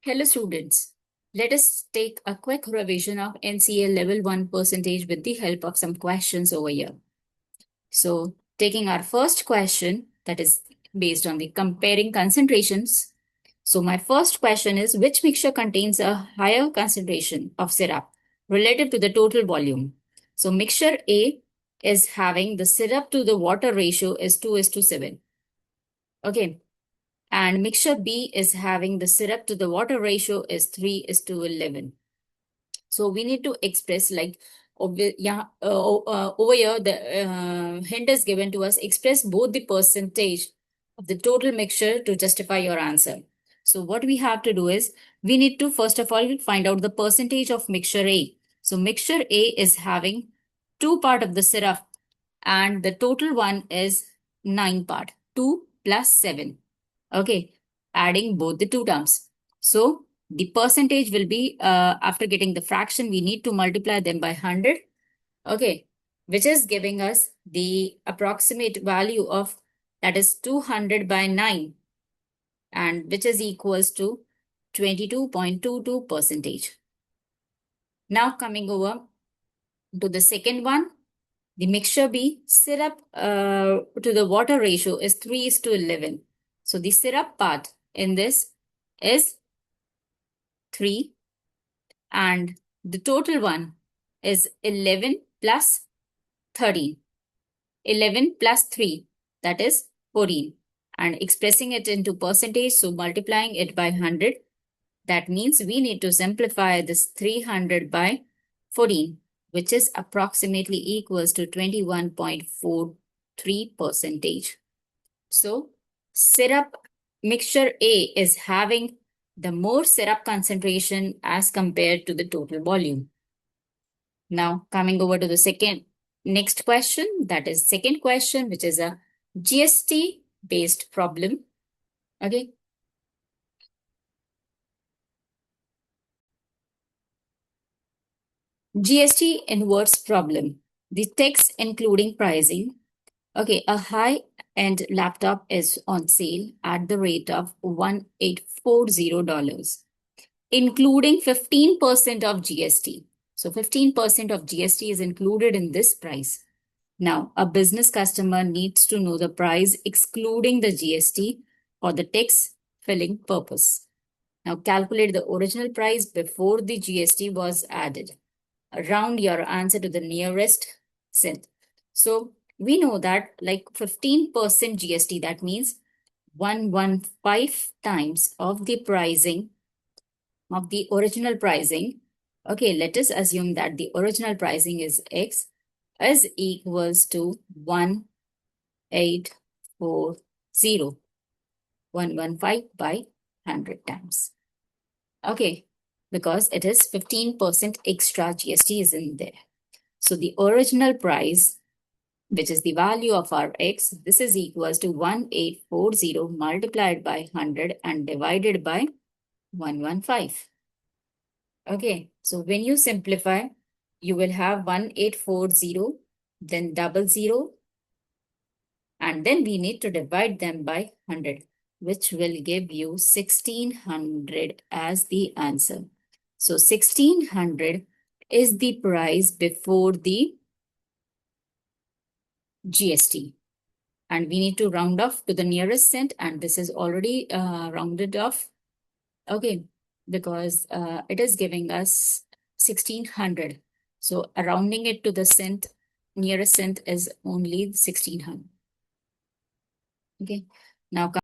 Hello students, let us take a quick revision of NCEA Level 1 percentage with the help of some questions over here. So taking our first question, that is based on the comparing concentrations. So my first question is, which mixture contains a higher concentration of syrup relative to the total volume? So mixture A is having the syrup to the water ratio is 2:7. Okay. And mixture B is having the syrup to the water ratio is 3:11. So we need to express like, over here, the hint is given to us, express both the percentage of the total mixture to justify your answer. So what we have to do is, we need to first of all find out the percentage of mixture A. So mixture A is having 2 part of the syrup and the total one is 9 part, 2 plus 7. Okay, adding both the two terms. So the percentage will be, after getting the fraction, we need to multiply them by 100. Okay, which is giving us the approximate value of, that is 200 by 9, and which is equals to 22.22 percentage. Now coming over to the second one, the mixture B, syrup to the water ratio is 3:11. So the syrup part in this is 3 and the total one is 11 plus 13. 11 plus 3, that is 14. And expressing it into percentage, so multiplying it by 100, that means we need to simplify this 300 by 14, which is approximately equals to 21.43 percentage. So syrup mixture A is having the more syrup concentration as compared to the total volume. Now coming over to the next question, that is second question, which is a GST based problem. Okay. GST inverse problem. The text including pricing. Okay, a high-end laptop is on sale at the rate of $1840, including 15% of GST. So 15% of GST is included in this price. Now, a business customer needs to know the price excluding the GST for the tax filling purpose. Now, calculate the original price before the GST was added. Round your answer to the nearest cent. So we know that like 15% GST, that means 115 times of the pricing of the original pricing. Okay, let us assume that the original pricing is X is equals to 1840. 115 by 100 times. Okay, because it is 15% extra GST is in there. So the original price, which is the value of our X, this is equals to 1840 multiplied by 100 and divided by 115. Okay, so when you simplify, you will have 1840, then 00, and then we need to divide them by 100, which will give you 1600 as the answer. So 1600 is the price before the GST. And we need to round off to the nearest cent, and this is already rounded off. Okay, because it is giving us 1600. So rounding it to the cent, nearest cent is only 1600. Okay, now